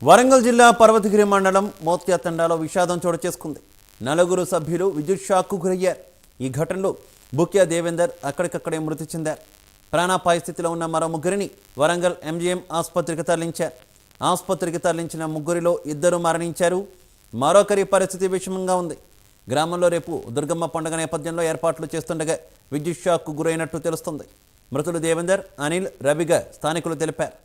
వరంగల్ జిల్లా పర్వతగిరి మండలం మోత్యా తండాలో విషాదం చోటు చేసుకుంది. నలుగురు సభ్యులు విద్యుత్ షాక్కు గురయ్యారు. ఈ ఘటనలో బుక్యా దేవేందర్ అక్కడికక్కడే మృతి చెందారు. ప్రాణాపాయ స్థితిలో ఉన్న మరో ముగ్గురిని వరంగల్ ఎంజీఎం ఆసుపత్రికి తరలించారు. ఆసుపత్రికి తరలించిన ముగ్గురిలో ఇద్దరు మరణించారు. మరొకరి పరిస్థితి విషమంగా ఉంది. గ్రామంలో రేపు దుర్గమ్మ పండుగ నేపథ్యంలో ఏర్పాట్లు చేస్తుండగా విద్యుత్ షాక్కు గురైనట్టు తెలుస్తుంది. మృతులు దేవేందర్, అనిల్, రవిగా స్థానికులు తెలిపారు.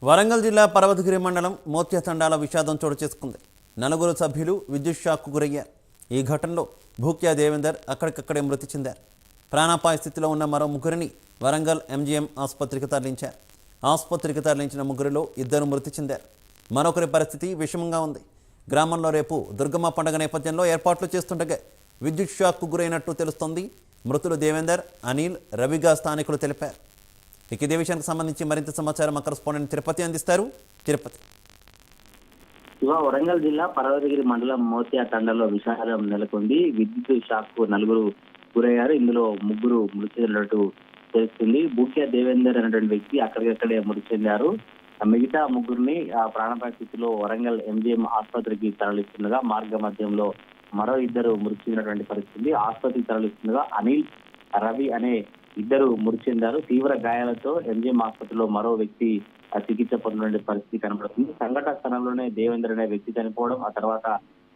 వరంగల్ జిల్లా పర్వతగిరి మండలం మోత్యా తండాల విషాదం చోటు చేసుకుంది. నలుగురు సభ్యులు విద్యుత్ షాక్కు గురయ్యారు. ఈ ఘటనలో బుక్యా దేవేందర్ అక్కడికక్కడే మృతి చెందారు. ప్రాణాపాయ స్థితిలో ఉన్న మరో ముగ్గురిని వరంగల్ ఎంజీఎం ఆసుపత్రికి తరలించారు. ఆసుపత్రికి తరలించిన ముగ్గురిలో ఇద్దరు మృతి చెందారు. మరొకరి పరిస్థితి విషమంగా ఉంది. గ్రామంలో రేపు దుర్గమ్మ పండుగ నేపథ్యంలో ఏర్పాట్లు చేస్తుండగా విద్యుత్ షాక్కు గురైనట్టు తెలుస్తోంది. మృతులు దేవేందర్, అనిల్, రవిగా స్థానికులు తెలిపారు. ఇదే విషయానికి సంబంధించి మరింత సమాచారం మా కరెస్పాండెంట్ తిరుపతి అందిస్తారు. తిరుపతి. వరంగల్ జిల్లా పర్వతగిరి మండలం మోత్యా తండలో విషాదం నెలకొంది. విద్యుత్ షాక్ కు నలుగురు గురయ్యారు. ఇందులో ముగ్గురు మృతి చెందినట్టు తెలుస్తుంది. బుక్యా దేవేందర్ అనేటువంటి వ్యక్తి అక్కడికక్కడే మృతి చెందారు. మిగతా ముగ్గురిని ప్రాణాపాయ స్థితిలో వరంగల్ ఎంజీఎం ఆసుపత్రికి తరలిస్తుండగా మార్గ మధ్యంలో మరో ఇద్దరు మృతి చెందినటువంటి పరిస్థితి. ఆసుపత్రికి తరలిస్తుండగా అనిల్, రవి అనే ఇద్దరు మృతి చెందారు. తీవ్ర గాయాలతో ఎంజీఎం ఆసుపత్రిలో మరో వ్యక్తి చికిత్స పొందిన పరిస్థితి కనబడుతుంది. సంఘటన స్థలంలోనే దేవేందర్ అనే వ్యక్తి చనిపోవడం, ఆ తర్వాత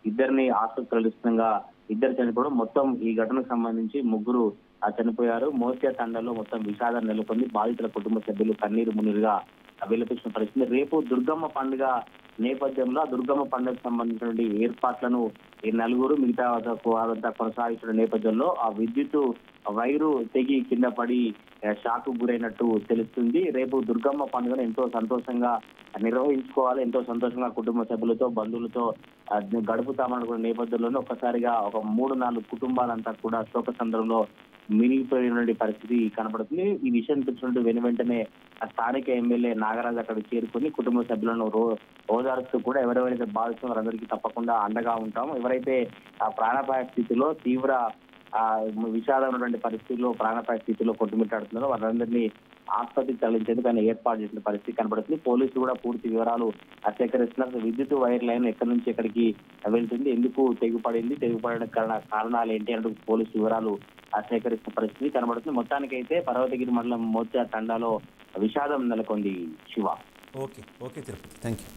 ఇద్దరిని ఆసుపత్రి తరలిస్తుండగా ఇద్దరు చనిపోవడం, మొత్తం ఈ ఘటనకు సంబంధించి ముగ్గురు చనిపోయారు. మోత్యా తండలో మొత్తం విషాదం నెలకొంది. బాధితుల కుటుంబ సభ్యులు కన్నీరు మున్నీరుగా విలపించిన పరిస్థితి. రేపు దుర్గమ్మ పండుగ నేపథ్యంలో దుర్గమ్మ పండుగకు సంబంధించినటువంటి ఏర్పాట్లను ఈ నలుగురు మిగతా వారంతా కొనసాగించిన నేపథ్యంలో ఆ విద్యుత్ వైరు తెగి కింద పడి షాక్ గురైనట్టు తెలుస్తుంది. రేపు దుర్గమ్మ పండుగను ఎంతో సంతోషంగా నిర్వహించుకోవాలి, ఎంతో సంతోషంగా కుటుంబ సభ్యులతో బంధువులతో గడుపుతామనుకున్న నేపథ్యంలోనే ఒక్కసారిగా ఒక 3-4 కుటుంబాలంతా కూడా శోక సందర్భంలో మిగిలిపోయినటువంటి పరిస్థితి కనబడుతుంది. ఈ విషయం తెలిసినట్టు వెంటనే స్థానిక ఎమ్మెల్యే నాగరాజు అక్కడికి చేరుకుని కుటుంబ సభ్యులను ఓదారుస్తూ కూడా ఎవరెవరైతే బాధిస్తున్నారో వారందరికీ తప్పకుండా అండగా ఉంటాం, ఎవరైతే ఆ ప్రాణాపాయ స్థితిలో తీవ్ర విషాదం ఉన్నటువంటి పరిస్థితుల్లో ప్రాణాపాయ స్థితిలో కొట్టుమిట్టాడుతున్నారో వారందరినీ ఆసుపత్రికి తరలించేందుకు ఆయన ఏర్పాటు చేసిన పరిస్థితి కనబడుతుంది. పోలీసులు కూడా పూర్తి వివరాలు సేకరిస్తున్నారు. విద్యుత్ వైర్ లైన్ ఎక్కడి నుంచి ఎక్కడికి వెళ్తుంది, ఎందుకు తెగిపడడానికి కారణాలు ఏంటి అంటూ పోలీసు వివరాలు సేకరిస్తున్న పరిస్థితి కనబడుతుంది. మొత్తానికైతే పర్వతగిరి మండలం మోత్యా తండాలో విషాదం నెలకొంది. Shiva. Okay Tirupati, thank you.